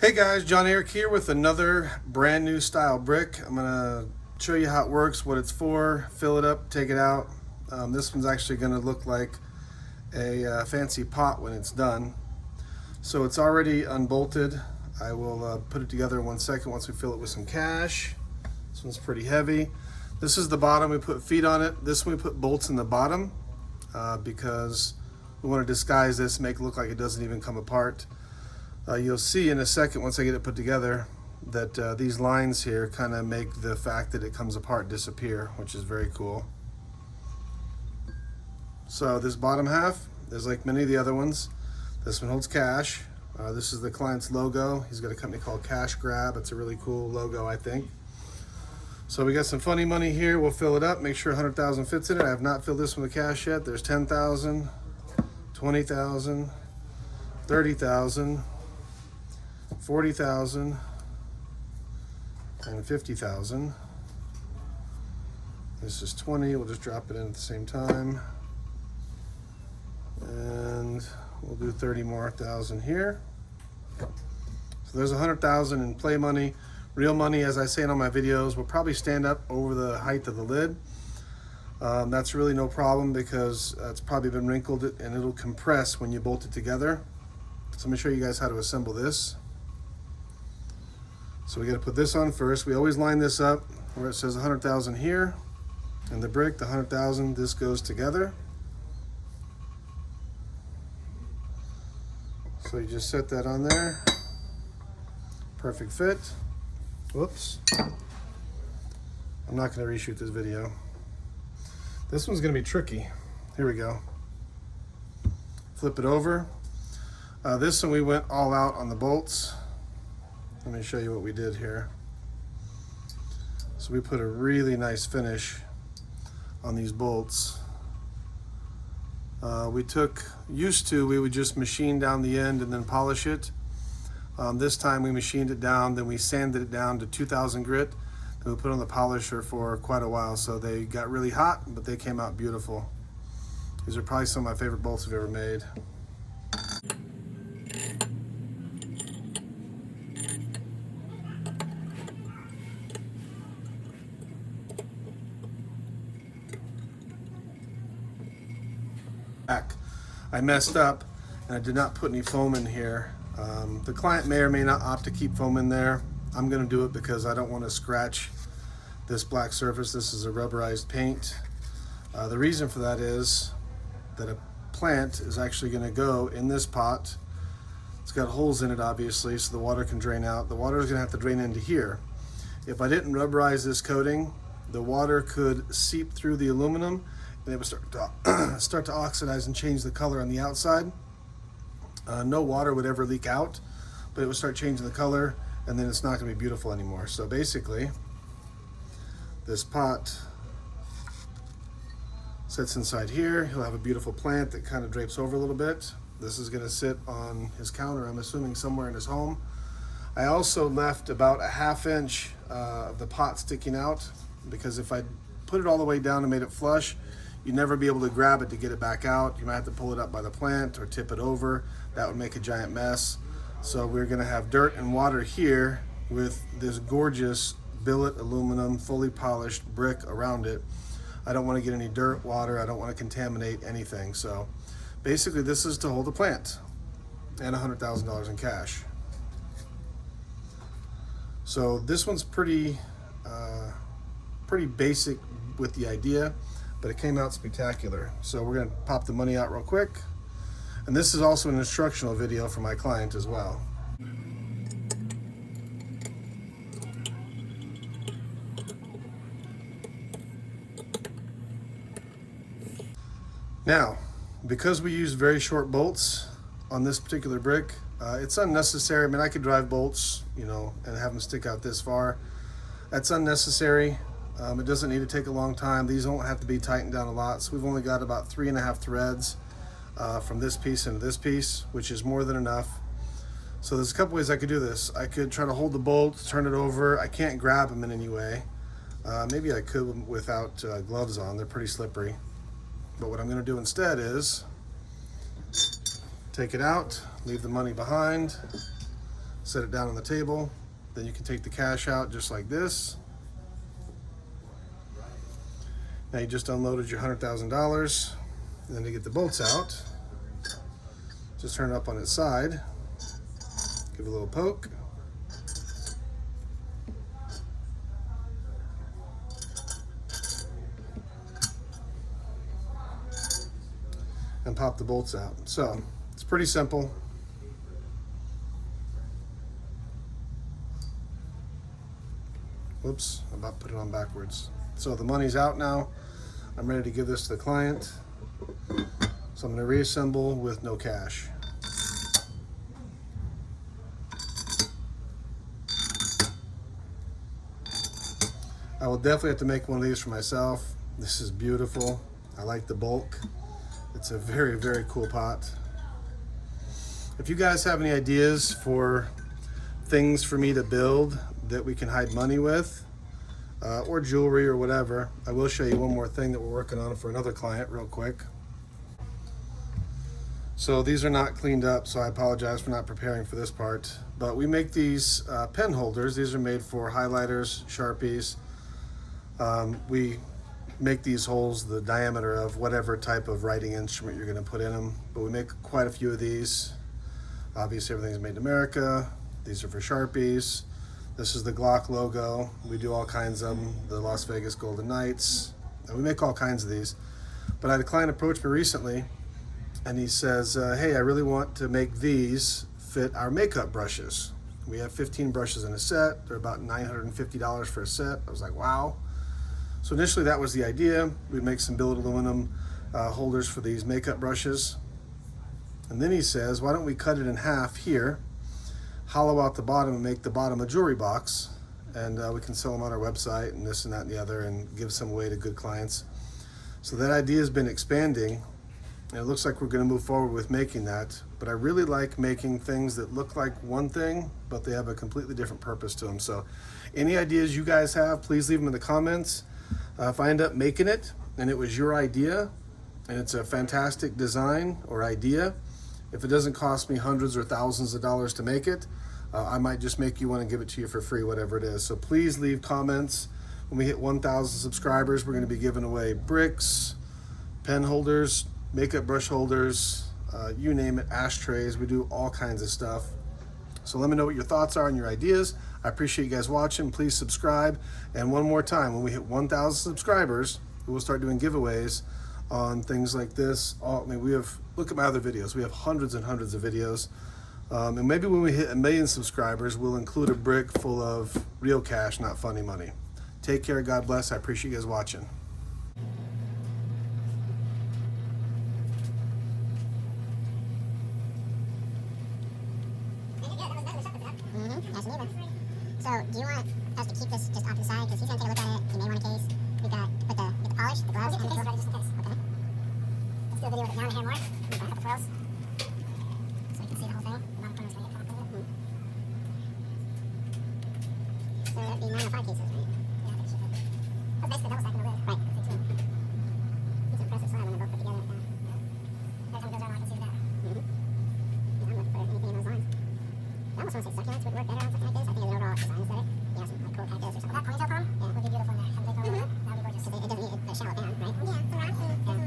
Hey guys, John Eric here with another brand new style brick. I'm gonna show you how it works, what it's for, fill it up, take it out. This one's actually gonna look like a fancy pot when it's done. So it's already unbolted. I will put it together in 1 second once we fill it with some cash. This one's pretty heavy. This is the bottom, we put feet on it. This one we put bolts in the bottom because we want to disguise this, make it look like it doesn't even come apart. You'll see in a second once I get it put together that these lines here kind of make the fact that it comes apart disappear, which is very cool. So this bottom half is like many of the other ones. This one holds cash. This is the client's logo. He's got a company called Cash Grab. It's a really cool logo, I think. So we got some funny money here. We'll fill it up, make sure 100,000 fits in it. I have not filled this one with cash yet. There's 10,000, 20,000, 30,000. 40,000 and 50,000. This is 20. We'll just drop it in at the same time, and we'll do 30 more thousand here. So there's 100,000 in play money. Real money, as I say in all my videos, will probably stand up over the height of the lid. That's really no problem because it's probably been wrinkled and it'll compress when you bolt it together. So let me show you guys how to assemble this. So we got to put this on first. We always line this up where it says 100,000 here, and the brick, the 100,000, this goes together. So you just set that on there. Perfect fit. Whoops. I'm not going to reshoot this video. This one's going to be tricky. Here we go. Flip it over. This one we went all out on the bolts. Let me show you what we did here. So we put a really nice finish on these bolts. We would just machine down the end and then polish it. This time we machined it down, then we sanded it down to 2000 grit. Then we put on the polisher for quite a while, so they got really hot, but they came out beautiful. These are probably some of my favorite bolts I've ever made. I messed up and I did not put any foam in here. The client may or may not opt to keep foam in there. I'm going to do it because I don't want to scratch this black surface. This is a rubberized paint. The reason for that is that a plant is actually going to go in this pot. It's got holes in it obviously so the water can drain out. The water is going to have to drain into here. If I didn't rubberize this coating, the water could seep through the aluminum and it would start to oxidize and change the color on the outside. No water would ever leak out, but it would start changing the color, and then it's not going to be beautiful anymore. So basically, this pot sits inside here. He'll have a beautiful plant that kind of drapes over a little bit. This is going to sit on his counter, I'm assuming somewhere in his home. I also left about a ½ inch of the pot sticking out, because if I put it all the way down and made it flush, you'd never be able to grab it to get it back out. You might have to pull it up by the plant or tip it over. That would make a giant mess. So we're gonna have dirt and water here with this gorgeous billet aluminum, fully polished brick around it. I don't wanna get any dirt, water, I don't wanna contaminate anything. So basically this is to hold the plant and $100,000 in cash. So this one's pretty basic with the idea, but it came out spectacular. So we're gonna pop the money out real quick. And this is also an instructional video for my client as well. Now, because we use very short bolts on this particular brick, it's unnecessary. I mean, I could drive bolts, and have them stick out this far. That's unnecessary. It doesn't need to take a long time. These don't have to be tightened down a lot. So we've only got about 3.5 threads from this piece into this piece, which is more than enough. So there's a couple ways I could do this. I could try to hold the bolt, turn it over. I can't grab them in any way. Maybe I could without gloves on. They're pretty slippery. But what I'm gonna do instead is take it out, leave the money behind, set it down on the table. Then you can take the cash out just like this. Now you just unloaded your $100,000. And then to get the bolts out, just turn it up on its side, give it a little poke. And pop the bolts out. So it's pretty simple. Whoops, I'm about to put it on backwards. So the money's out now. I'm ready to give this to the client. So I'm going to reassemble with no cash. I will definitely have to make one of these for myself. This is beautiful. I like the bulk. It's a very, very cool pot. If you guys have any ideas for things for me to build that we can hide money with, or jewelry or whatever, I will show you one more thing that we're working on for another client real quick. So these are not cleaned up, so I apologize for not preparing for this part. But we make these pen holders. These are made for highlighters, Sharpies. We make these holes the diameter of whatever type of writing instrument you're going to put in them. But we make quite a few of these. Obviously everything's made in America. These are for Sharpies. This is the Glock logo. We do all kinds of them. The Las Vegas Golden Knights. And we make all kinds of these. But I had a client approach me recently, and he says, hey, I really want to make these fit our makeup brushes. We have 15 brushes in a set. They're about $950 for a set. I was like, wow. So initially that was the idea. We'd make some billet aluminum holders for these makeup brushes. And then he says, why don't we cut it in half here, hollow out the bottom and make the bottom a jewelry box, and we can sell them on our website and this and that and the other and give some away to good clients. So that idea has been expanding, and it looks like we're going to move forward with making that. But I really like making things that look like one thing, but they have a completely different purpose to them. So any ideas you guys have, please leave them in the comments. If I end up making it and it was your idea and it's a fantastic design or idea, if it doesn't cost me hundreds or thousands of dollars to make it, I might just make you one and give it to you for free, whatever it is. So please leave comments. When we hit 1,000 subscribers, we're going to be giving away bricks, pen holders, makeup brush holders, you name it, ashtrays. We do all kinds of stuff. So let me know what your thoughts are and your ideas. I appreciate you guys watching. Please subscribe. And one more time, when we hit 1,000 subscribers, we'll start doing giveaways on things like this. Look at my other videos. We have hundreds and hundreds of videos. And maybe when we hit 1 million subscribers, we'll include a brick full of real cash, not funny money. Take care. God bless. I appreciate you guys watching. So, do you want us to keep this just off to the side? Because he's going to take a look at it. He may want a case. We've got get the polish, the gloves, and the case. Okay. Let's do a video with it now and here more. We've got a couple throws. So we can see the whole thing. The bottom corner's going to get cut off. So that'd be 9 or 5 cases, right? Yeah, I think it should be. That's basically double stacking the lid. Right. It's an impressive slab when they're both put together. Every time it goes around, I can see that. Yeah, I'm looking for anything in those lines. I almost want to say succulents would work better on something like this. I think as an overall design aesthetic, you have some like cool cactus or something. That ponytail palm, yeah, would be beautiful in there. Come take over that. That would be gorgeous. It doesn't need a shallow pan, right? Yeah, some rocks and